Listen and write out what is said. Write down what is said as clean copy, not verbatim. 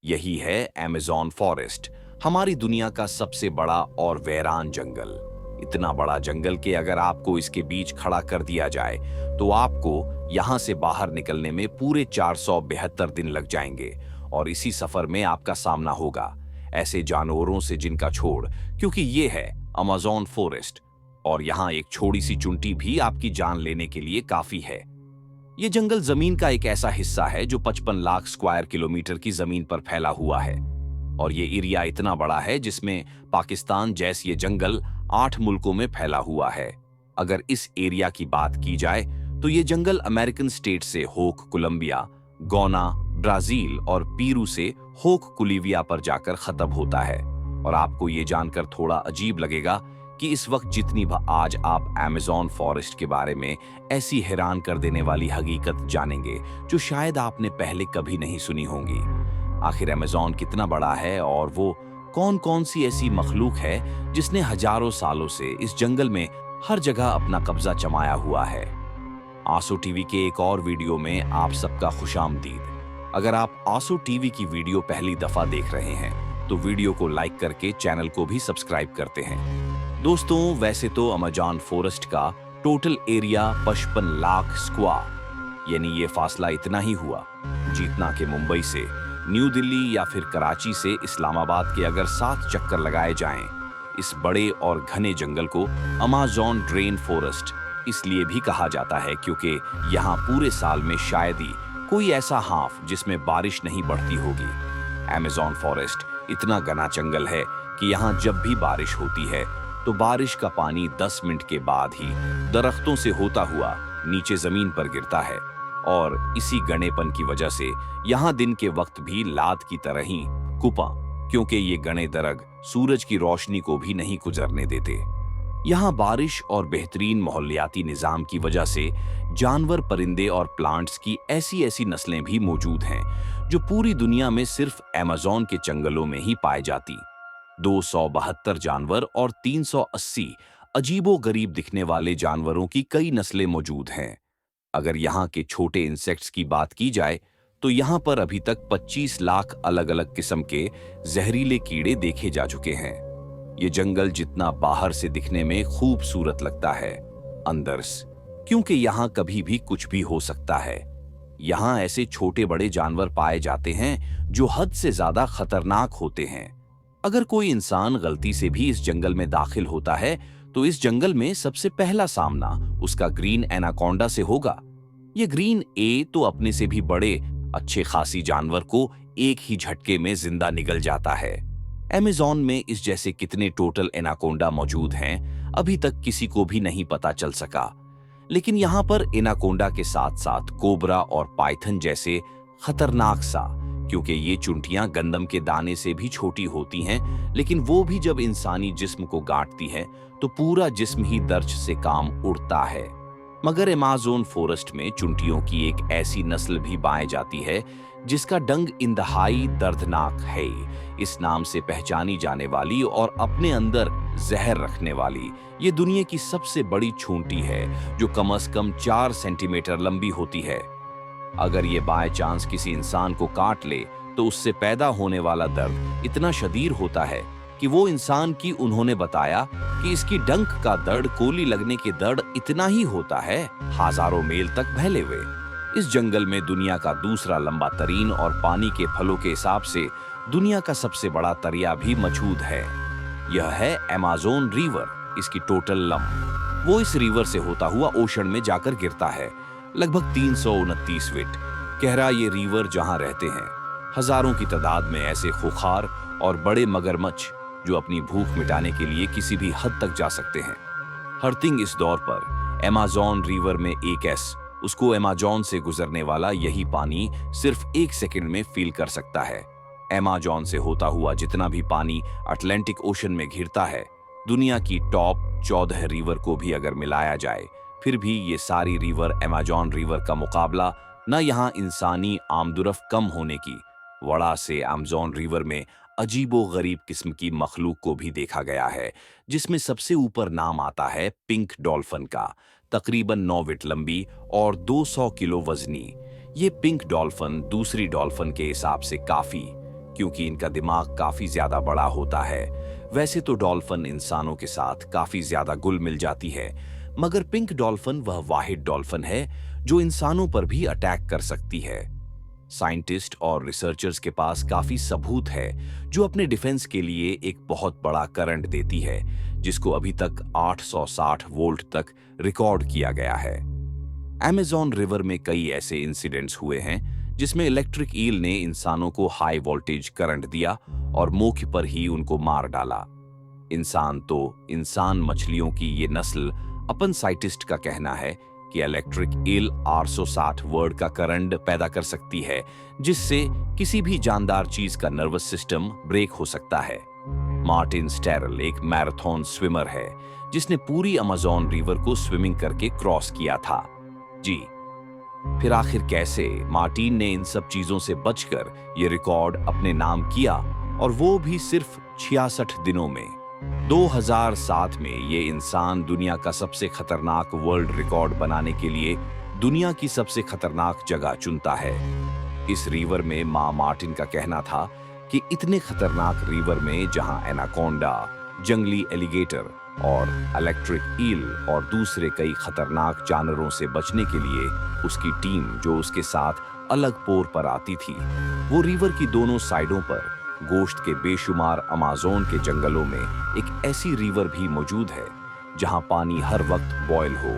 यही है Amazon forest, हमारी दुनिया का सबसे बड़ा और वीरान जंगल। इतना बड़ा जंगल कि अगर आपको इसके बीच खड़ा कर दिया जाए तो आपको यहां से बाहर निकलने में पूरे 472 दिन लग जाएंगे। और इसी सफर में आपका सामना होगा ऐसे जानवरों से जिनका छोड़, क्योंकि ये है अमेज़न फॉरेस्ट और यहाँ एक छोटी सी चुनटी भी आपकी जान लेने के लिए काफी है। ये जंगल जमीन का एक ऐसा हिस्सा है जो 55 लाख स्क्वायर किलोमीटर की जमीन पर फैला हुआ है। और ये एरिया इतना बड़ा है जिसमें पाकिस्तान जैसे ये जंगल 8 मुल्कों में फैला हुआ है। अगर इस एरिया की बात की जाए तो ये जंगल अमेरिकन स्टेट से होक कोलंबिया, गौना, ब्राजील और पीरू से होक कुलिविया पर जाकर खत्म होता है। और आपको ये जानकर थोड़ा अजीब लगेगा कि इस वक्त आज आप अमेज़न फॉरेस्ट के बारे में ऐसी हैरान कर देने वाली हकीकत जानेंगे जो शायद आपने पहले कभी नहीं सुनी होंगी। आखिर अमेज़न कितना बड़ा है और वो कौन कौन सी ऐसी मखलूक है जिसने हजारों सालों से इस जंगल में हर जगह अपना कब्जा जमाया हुआ है। आंसू टीवी के एक और वीडियो में आप सबका खुशामदीद। अगर आप आंसू टीवी की वीडियो पहली दफा देख रहे हैं तो वीडियो को लाइक करके चैनल को भी सब्सक्राइब करते हैं। दोस्तों, वैसे तो अमेज़न फॉरेस्ट का टोटल एरिया 55 लाख स्क्वायर, यानी ये फासला इतना ही हुआ जितना कि मुंबई से न्यू दिल्ली या फिर कराची से इस्लामाबाद के अगर 7 चक्कर लगाए जाएं। इस बड़े और घने जंगल को अमेज़न रेन फॉरेस्ट इसलिए भी कहा जाता है क्योंकि यहाँ पूरे साल में शायद ही कोई ऐसा हाफ जिसमें बारिश नहीं पड़ती होगी। अमेज़न फॉरेस्ट इतना घना जंगल है कि यहाँ जब भी बारिश होती है तो बारिश का पानी 10 मिनट के बाद ही दरख्तों से होता हुआ नीचे जमीन पर गिरता है। और इसी घनेपन की वजह से यहाँ दिन के वक्त भी लात की तरह ही कुपा, क्योंकि ये घने दरख्त सूरज की रोशनी को भी नहीं गुजरने देते। यहाँ बारिश और बेहतरीन माहौलियाती निजाम की वजह से जानवर, परिंदे और प्लांट्स की ऐसी ऐसी नस्लें भी मौजूद हैं जो पूरी दुनिया में सिर्फ अमेज़न के जंगलों में ही पाई जाती। 272 जानवर और 380 अजीबो-गरीब दिखने वाले जानवरों की कई नस्लें मौजूद हैं। अगर यहाँ के छोटे इंसेक्ट्स की बात की जाए तो यहाँ पर अभी तक 25 लाख अलग अलग किस्म के जहरीले कीड़े देखे जा चुके हैं। ये जंगल जितना बाहर से दिखने में खूबसूरत लगता है, अंदर से, क्योंकि यहाँ कभी भी कुछ भी हो सकता है। यहाँ ऐसे छोटे बड़े जानवर पाए जाते हैं जो हद से ज्यादा खतरनाक होते हैं। अगर कोई इंसान गलती से भी इस जंगल में दाखिल होता है तो इस जंगल में सबसे पहला सामना उसका ग्रीन एनाकोंडा से होगा। ये ग्रीन ए तो अपने से भी बड़े अच्छे खासी जानवर को एक ही झटके में जिंदा निगल जाता है। अमेज़न में इस जैसे कितने टोटल एनाकोंडा मौजूद हैं अभी तक किसी को भी नहीं पता चल सका। लेकिन यहाँ पर एनाकोंडा के साथ साथ कोबरा और पाइथन जैसे खतरनाक सा, क्योंकि ये चुंटियां गंदम के दाने से भी छोटी होती हैं, लेकिन वो भी जब इंसानी जिस्म को गांठती है तो पूरा जिस्म ही दर्द से काम उड़ता है। मगर अमेज़न फॉरेस्ट में चुंटियों की एक ऐसी नस्ल भी पाई जाती है जिसका डंग इंतहाई दर्दनाक है। इस नाम से पहचानी जाने वाली और अपने अंदर जहर रखने वाली ये दुनिया की सबसे बड़ी चूंटी है जो कम से कम 4 सेंटीमीटर लंबी होती है। अगर ये बाय चांस किसी इंसान को काट ले तो उससे पैदा होने वाला दर्द इतना शदीद होता है कि वो इंसान की उन्होंने बताया कि इसकी डंक का दर्द कोली लगने के दर्द इतना ही होता है हजारों मील तक फैले हुए। इस जंगल में दुनिया का दूसरा लंबा तरीन और पानी के फलों के हिसाब से दुनिया का सबसे बड़ा दरिया भी मौजूद है। यह है अमेज़न रिवर। इसकी टोटल लंब वो इस रिवर से होता हुआ ओशन में जाकर गिरता है। लगभग 329 फीट गहरा ये रिवर जहां रहते हैं हजारों की तादाद में ऐसे खुखार और बड़े मगरमच्छ जो अपनी भूख मिटाने के लिए किसी भी हद तक जा सकते हैं। हर्टिंग इस दौर पर अमेज़न रिवर में उसको अमेज़न से गुजरने वाला यही पानी सिर्फ 1 सेकंड में फील कर सकता है। अमेज़न से होता हुआ जितना भी पानी अटलांटिक ओशन में घिरता है, दुनिया की टॉप 14 रिवर को भी अगर मिलाया जाए फिर भी ये सारी रिवर अमेज़न रिवर का मुकाबला न। यहाँ इंसानी आमदुरफ कम होने की वजह से अमेज़न रिवर में अजीबो गरीब किस्म की मखलूक को भी देखा गया है, जिसमें सबसे ऊपर नाम आता है पिंक डॉल्फिन का। तकरीबन 9 फीट लंबी और 200 किलो वजनी ये पिंक डॉल्फिन दूसरी डॉल्फिन के हिसाब से काफी, क्योंकि इनका दिमाग काफी ज्यादा बड़ा होता है। वैसे तो डॉल्फिन इंसानों के साथ काफी ज्यादा घुल मिल जाती है, मगर पिंक डॉल्फिन वह वाहिद डॉल्फिन है जो इंसानों पर भी अटैक कर सकती है। साइंटिस्ट और रिसर्चर्स के पास काफी सबूत है जो अपने डिफेंस के लिए एक बहुत बड़ा करंट देती है, जिसको अभी तक 860 वोल्ट तक रिकॉर्ड किया गया है। अमेज़न रिवर में कई ऐसे इंसिडेंट्स हुए हैं जिसमें इलेक्ट्रिक ईल ने इंसानों को हाई वोल्टेज करंट दिया और मौके पर ही उनको मार डाला। इंसान मछलियों की ये नस्ल, अपन साइंटिस्ट का कहना है कि इलेक्ट्रिक ईल 860 वोल्ट का करंट पैदा कर सकती है, जिससे किसी भी जानदार चीज का नर्वस सिस्टम ब्रेक हो सकता है। मार्टिन स्टेरल एक मैराथन स्विमर है जिसने पूरी अमेज़न रिवर को स्विमिंग करके क्रॉस किया था। जी, फिर आखिर कैसे मार्टिन ने इन सब चीजों से बचकर ये रिकॉर्ड अपने नाम किया, और वो भी सिर्फ 66 दिनों में। 2007 में ये इंसान दुनिया का सबसे खतरनाक वर्ल्ड रिकॉर्ड बनाने के लिए दुनिया की सबसे खतरनाक जगह चुनता है। इस रिवर में मां मार्टिन का कहना था कि इतने खतरनाक रिवर में जहां एनाकोंडा, जंगली एलिगेटर और इलेक्ट्रिक ईल और दूसरे कई खतरनाक जानवरों से बचने के लिए उसकी टीम जो उसके साथ अलग पोर पर आती थी, वो रिवर की दोनों साइडों पर गोश्त के बेशुमार अमेज़न के जंगलों में एक ऐसी रिवर भी मौजूद है जहां पानी हर वक्त बॉयल हो,